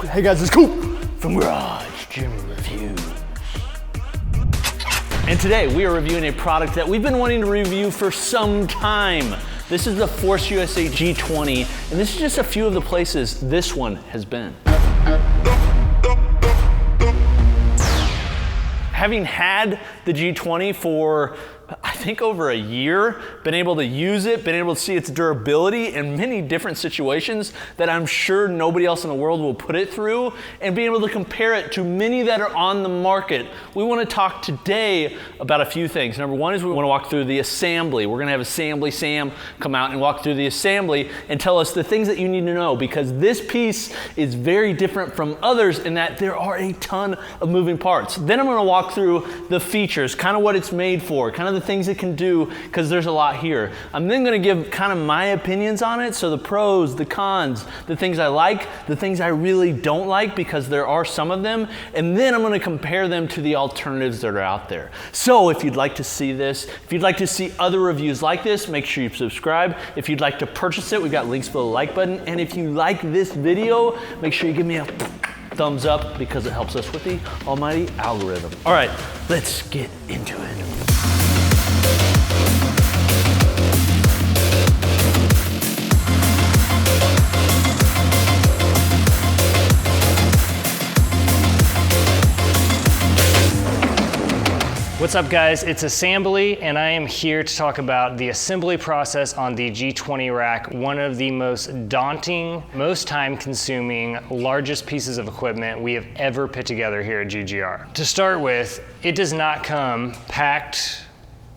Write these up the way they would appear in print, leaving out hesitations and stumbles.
Hey guys, it's Coop from Garage Gym Review. And today we are reviewing a product that we've been wanting to review for some time. This is the ForceUSA G20, and this is just a few of the places this one has been. Having had the G20 for, I think, over a year, been able to use it, been able to see its durability in many different situations that I'm sure nobody else in the world will put it through, and being able to compare it to many that are on the market. We want to talk today about a few things. Number one is we want to walk through the Assambly. We're going to have Assambly Sam come out and walk through the Assambly and tell us the things that you need to know, because this piece is very different from others in that there are a ton of moving parts. Then I'm going to walk through the features, kind of what it's made for, kind of the things it can do, because there's a lot here. I'm then going to give kind of my opinions on it, so the pros, the cons, the things I like, the things I really don't like, because there are some of them, and then I'm going to compare them to the alternatives that are out there. So if you'd like to see this, if you'd like to see other reviews like this, make sure you subscribe. If you'd like to purchase it, we've got links below the like button, and if you like this video, make sure you give me a thumbs up, because it helps us with the almighty algorithm. All right, let's get into it. What's up guys, it's Assambly, and I am here to talk about the assembly process on the G20 rack, one of the most daunting, most time consuming, largest pieces of equipment we have ever put together here at GGR. To start with, it does not come packed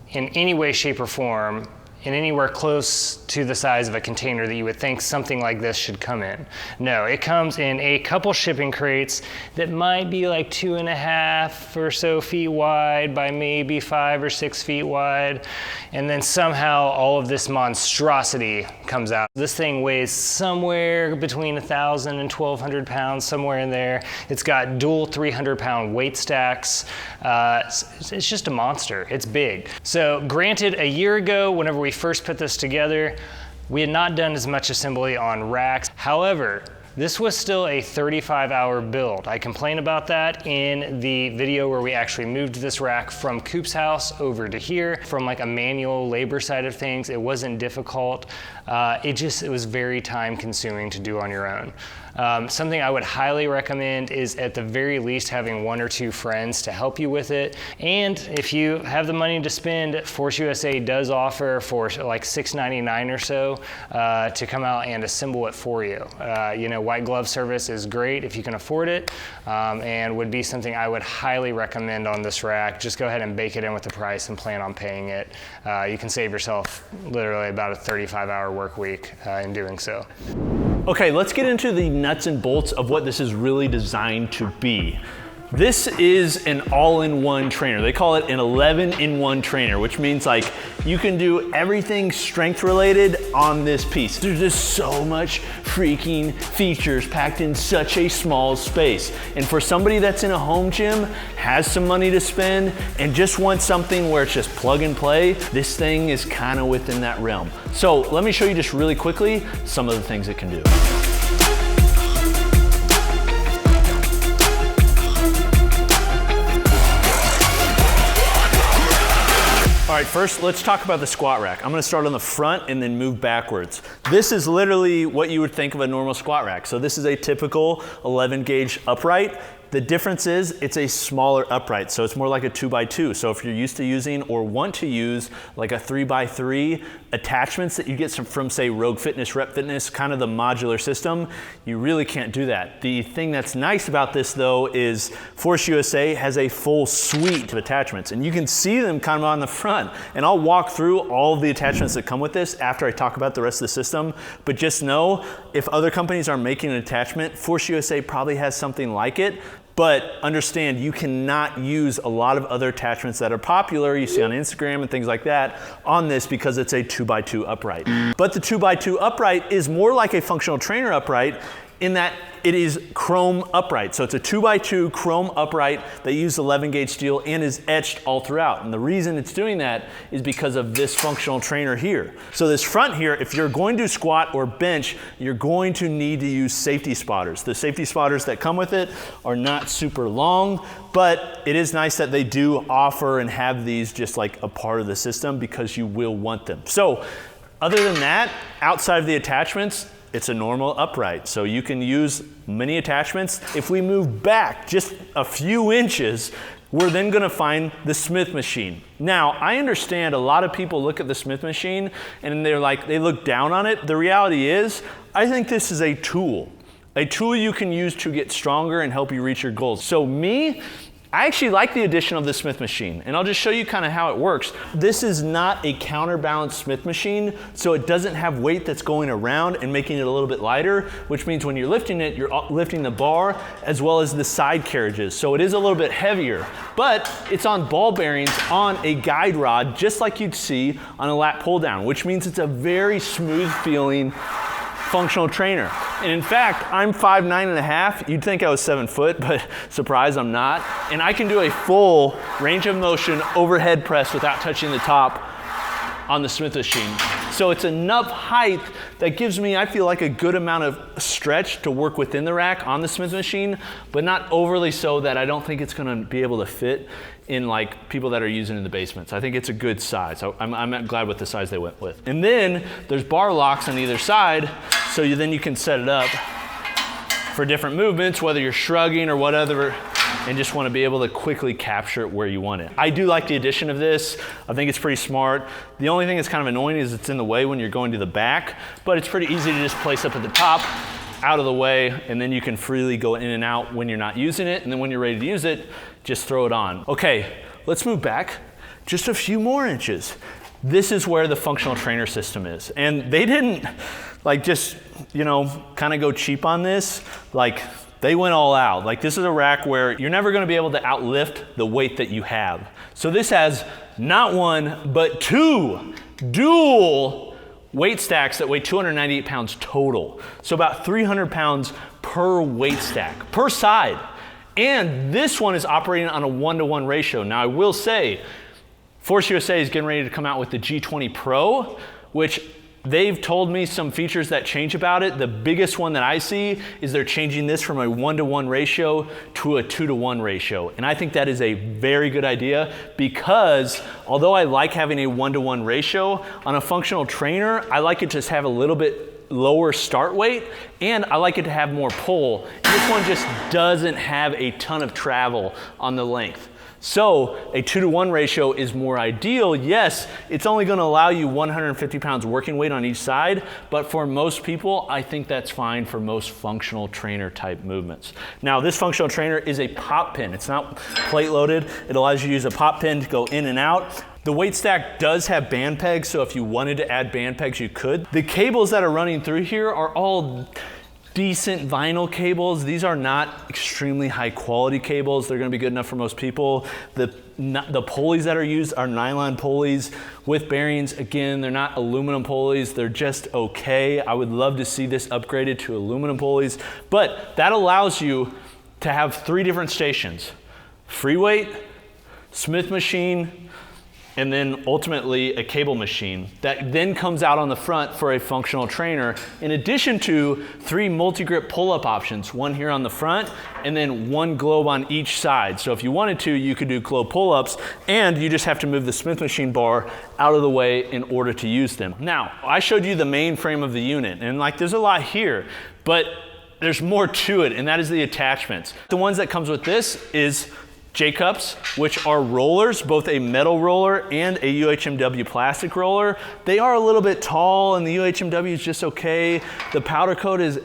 in any way, shape, or form in anywhere close to the size of a container that you would think something like this should come in. No, it comes in a couple shipping crates that might be like 2.5 or so feet wide by maybe 5 or 6 feet wide. And then somehow all of this monstrosity comes out. This thing weighs somewhere between 1,000 and 1,200 pounds, somewhere in there. It's got dual 300-pound weight stacks. It's just a monster, it's big. So granted, a year ago, whenever we first put this together, we had not done as much assembly on racks. However, this was still a 35-hour build. I complain about that in the video where we actually moved this rack from Coop's house over to here. From like a manual labor side of things, it wasn't difficult. It was very time consuming to do on your own. Something I would highly recommend is at the very least having 1 or 2 friends to help you with it. And if you have the money to spend, ForceUSA does offer for like $6.99 or so to come out and assemble it for you. You know, white glove service is great if you can afford it, and would be something I would highly recommend on this rack. Just go ahead and bake it in with the price and plan on paying it. You can save yourself literally about a 35-hour work week in doing so. Okay, let's get into the nuts and bolts of what this is really designed to be. This is an all-in-one trainer. They call it an 11-in-1 trainer, which means like you can do everything strength related on this piece. There's just so much freaking features packed in such a small space. And for somebody that's in a home gym, has some money to spend, and just wants something where it's just plug and play, this thing is kind of within that realm. So let me show you just really quickly some of the things it can do. All right, first let's talk about the squat rack. I'm gonna start on the front and then move backwards. This is literally what you would think of a normal squat rack. So this is a typical 11 gauge upright. The difference is it's a smaller upright, so it's more like a 2x2. So if you're used to using or want to use like a 3x3 attachments that you get from say Rogue Fitness, Rep Fitness, kind of the modular system, you really can't do that. The thing that's nice about this though is ForceUSA has a full suite of attachments, and you can see them kind of on the front. And I'll walk through all of the attachments that come with this after I talk about the rest of the system. But just know, if other companies are making an attachment, ForceUSA probably has something like it. But understand, you cannot use a lot of other attachments that are popular, you see on Instagram and things like that, on this because it's a 2x2 upright. But the 2x2 upright is more like a functional trainer upright in that it is chrome upright. So it's a 2x2 chrome upright that uses 11 gauge steel and is etched all throughout. And the reason it's doing that is because of this functional trainer here. So this front here, if you're going to squat or bench, you're going to need to use safety spotters. The safety spotters that come with it are not super long, but it is nice that they do offer and have these just like a part of the system because you will want them. So other than that, outside of the attachments, it's a normal upright, so you can use many attachments. If we move back just a few inches, we're then gonna find the Smith machine. Now, I understand a lot of people look at the Smith machine and they look down on it. The reality is, I think this is a tool you can use to get stronger and help you reach your goals. So I actually like the addition of the Smith machine, and I'll just show you kind of how it works. This is not a counterbalanced Smith machine, so it doesn't have weight that's going around and making it a little bit lighter, which means when you're lifting it, you're lifting the bar as well as the side carriages. So it is a little bit heavier, but it's on ball bearings on a guide rod, just like you'd see on a lat pull down, which means it's a very smooth feeling functional trainer. And in fact, I'm 5'9½". You'd think I was 7 foot, but surprise, I'm not. And I can do a full range of motion overhead press without touching the top on the Smith machine. So it's enough height that gives me, I feel like, a good amount of stretch to work within the rack on the Smith machine, but not overly so that I don't think it's gonna be able to fit in like people that are using it in the basements. I think it's a good size. So I'm glad with the size they went with. And then there's bar locks on either side, so then you can set it up for different movements, whether you're shrugging or whatever, and just want to be able to quickly capture it where you want it. I do like the addition of this. I think it's pretty smart. The only thing that's kind of annoying is it's in the way when you're going to the back, but it's pretty easy to just place up at the top, out of the way, and then you can freely go in and out when you're not using it, and then when you're ready to use it, just throw it on. Okay, let's move back just a few more inches. This is where the functional trainer system is. And they didn't like just, kind of go cheap on this. Like, they went all out. Like, this is a rack where you're never gonna be able to outlift the weight that you have. So this has not one, but 2 dual weight stacks that weigh 298 pounds total. So about 300 pounds per weight stack, per side. And this one is operating on a 1-to-1 ratio. Now I will say, ForceUSA is getting ready to come out with the G20 Pro, which they've told me some features that change about it. The biggest one that I see is they're changing this from a 1-to-1 ratio to a 2-to-1 ratio. And I think that is a very good idea because although I like having a 1-to-1 ratio, on a functional trainer, I like it to just have a little bit lower start weight, and I like it to have more pull. And this one just doesn't have a ton of travel on the length. So a 2-to-1 ratio is more ideal. Yes, it's only gonna allow you 150 pounds working weight on each side, but for most people, I think that's fine for most functional trainer type movements. Now, this functional trainer is a pop pin. It's not plate loaded. It allows you to use a pop pin to go in and out. The weight stack does have band pegs, so if you wanted to add band pegs, you could. The cables that are running through here are all decent vinyl cables. These are not extremely high quality cables. They're gonna be good enough for most people. The pulleys that are used are nylon pulleys with bearings. Again, they're not aluminum pulleys. They're just okay. I would love to see this upgraded to aluminum pulleys, but that allows you to have 3 different stations: free weight, Smith machine, and then ultimately a cable machine that then comes out on the front for a functional trainer, in addition to 3 multi-grip pull-up options, 1 here on the front and then 1 globe on each side. So if you wanted to, you could do globe pull-ups, and you just have to move the Smith machine bar out of the way in order to use them. Now, I showed you the main frame of the unit, and like there's a lot here, but there's more to it, and that is the attachments. The ones that comes with this is J-cups, which are rollers, both a metal roller and a UHMW plastic roller. They are a little bit tall, and the UHMW is just okay. The powder coat is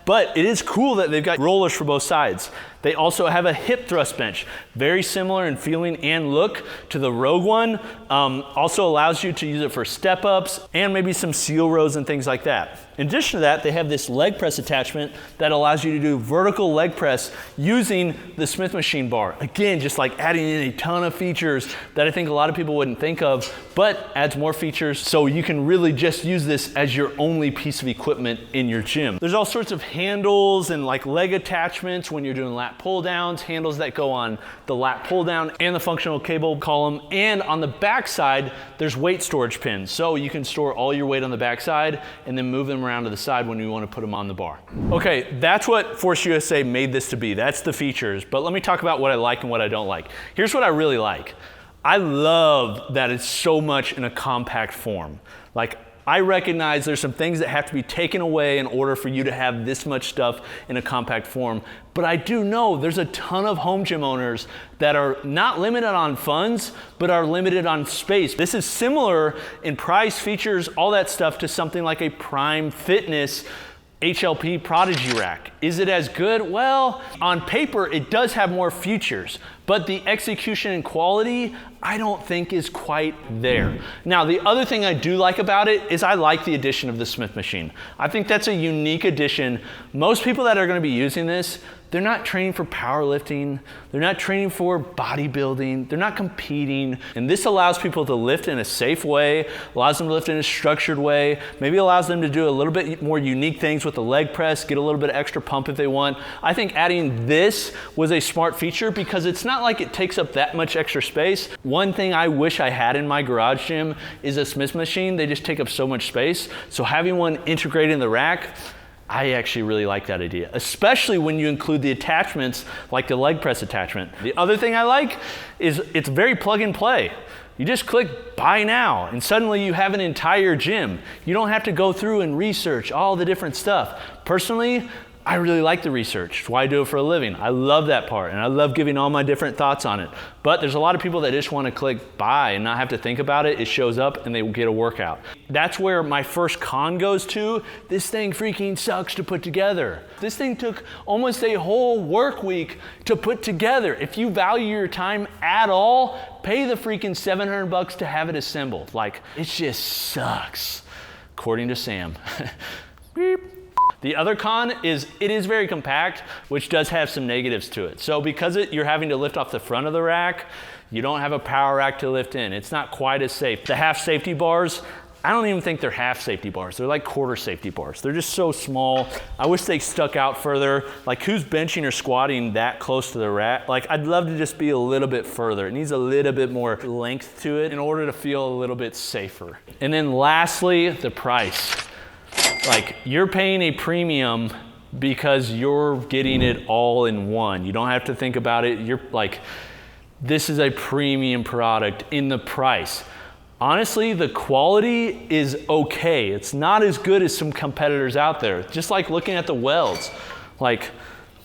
but it is cool that they've got rollers for both sides. They also have a hip thrust bench, very similar in feeling and look to the Rogue one. Also allows you to use it for step ups and maybe some seal rows and things like that. In addition to that, they have this leg press attachment that allows you to do vertical leg press using the Smith machine bar. Again, just like adding in a ton of features that I think a lot of people wouldn't think of, but adds more features so you can really just use this as your only piece of equipment in your gym. There's all sorts of handles and like leg attachments when you're doing lat pull downs, handles that go on the lat pull down and the functional cable column. And on the back side, there's weight storage pins. So you can store all your weight on the back side and then move them around to the side when you want to put them on the bar. Okay, that's what ForceUSA made this to be. That's the features. But let me talk about what I like and what I don't like. Here's what I really like. I love that it's so much in a compact form. Like, I recognize there's some things that have to be taken away in order for you to have this much stuff in a compact form. But I do know there's a ton of home gym owners that are not limited on funds, but are limited on space. This is similar in price, features, all that stuff to something like a Prime Fitness HLP Prodigy rack. Is it as good? Well, on paper, it does have more features, but the execution and quality, I don't think is quite there. Now, the other thing I do like about it is I like the addition of the Smith machine. I think that's a unique addition. Most people that are gonna be using this, they're not training for powerlifting, they're not training for bodybuilding, they're not competing, and this allows people to lift in a safe way, allows them to lift in a structured way, maybe allows them to do a little bit more unique things with the leg press, get a little bit of extra pump if they want. I think adding this was a smart feature because it's not like it takes up that much extra space. One thing I wish I had in my garage gym is a Smith machine. They just take up so much space. So having one integrated in the rack, I actually really like that idea, especially when you include the attachments like the leg press attachment. The other thing I like is it's very plug and play. You just click buy now and suddenly you have an entire gym. You don't have to go through and research all the different stuff. Personally, I really like the research. It's why I do it for a living. I love that part and I love giving all my different thoughts on it. But there's a lot of people that just want to click buy and not have to think about it. It shows up and they will get a workout. That's where my first con goes to. This thing freaking sucks to put together. This thing took almost a whole work week to put together. If you value your time at all, pay the freaking $700 to have it assembled. Like, it just sucks, according to Sam. Beep. The other con is it is very compact, which does have some negatives to it. So because you're having to lift off the front of the rack, you don't have a power rack to lift in. It's not quite as safe. The half safety bars, I don't even think they're half safety bars. They're like quarter safety bars. They're just so small. I wish they stuck out further. Like, who's benching or squatting that close to the rack? Like, I'd love to just be a little bit further. It needs a little bit more length to it in order to feel a little bit safer. And then lastly, the price. Like, you're paying a premium because you're getting it all in one. You don't have to think about it. You're like, this is a premium product in the price. Honestly, the quality is okay. It's not as good as some competitors out there. Just like looking at the welds. Like,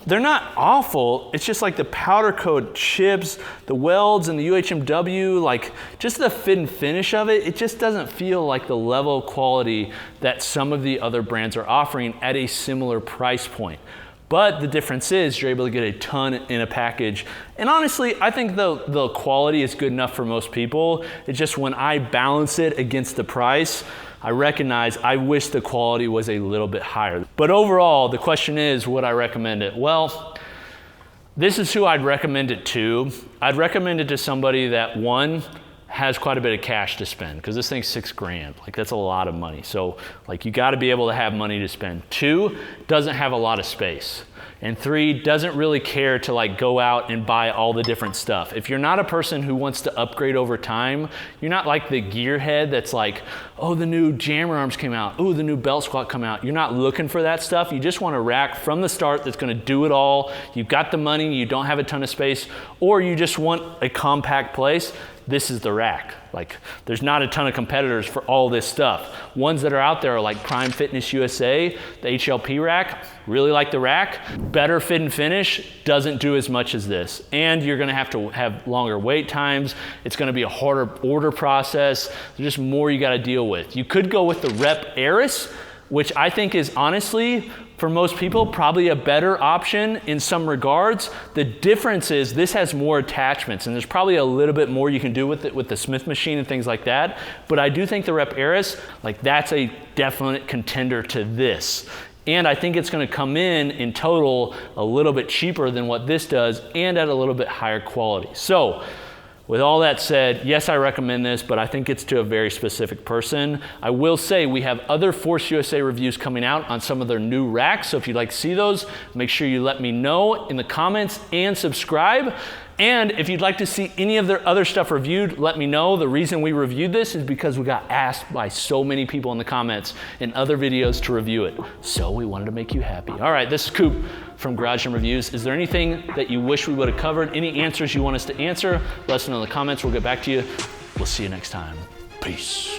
they're not awful. It's just like the powder coat chips, the welds and the UHMW, like just the fit and finish of it, it just doesn't feel like the level of quality that some of the other brands are offering at a similar price point. But the difference is you're able to get a ton in a package. And honestly, I think the quality is good enough for most people. It's just when I balance it against the price, I recognize I wish the quality was a little bit higher. But overall, the question is, would I recommend it? Well, this is who I'd recommend it to. I'd recommend it to somebody that, one, has quite a bit of cash to spend, because this thing's $6,000. Like, that's a lot of money. So, like, you gotta be able to have money to spend. Two, doesn't have a lot of space. And three, doesn't really care to like go out and buy all the different stuff. If you're not a person who wants to upgrade over time, you're not like the gearhead that's like, oh, the new jammer arms came out, oh, the new belt squat come out. You're not looking for that stuff. You just want a rack from the start that's gonna do it all. You've got the money, you don't have a ton of space, or you just want a compact place. This is the rack. Like, there's not a ton of competitors for all this stuff. Ones that are out there are like Prime Fitness USA, the HLP rack. Really like the rack. Better fit and finish, doesn't do as much as this. And you're gonna have to have longer wait times. It's gonna be a harder order process. There's just more you gotta deal with. You could go with the Rep Aris, which I think is honestly, for most people, probably a better option in some regards. The difference is this has more attachments, and there's probably a little bit more you can do with it with the Smith machine and things like that. But I do think the Rep Aris, like, that's a definite contender to this. And I think it's gonna come in total a little bit cheaper than what this does and at a little bit higher quality. So with all that said, yes, I recommend this, but I think it's to a very specific person. I will say we have other ForceUSA reviews coming out on some of their new racks, so if you'd like to see those, make sure you let me know in the comments and subscribe. And if you'd like to see any of their other stuff reviewed, let me know. The reason we reviewed this is because we got asked by so many people in the comments in other videos to review it. So we wanted to make you happy. All right, this is Coop from Garage Gym Reviews. Is there anything that you wish we would have covered? Any answers you want us to answer? Let us know in the comments. We'll get back to you. We'll see you next time. Peace.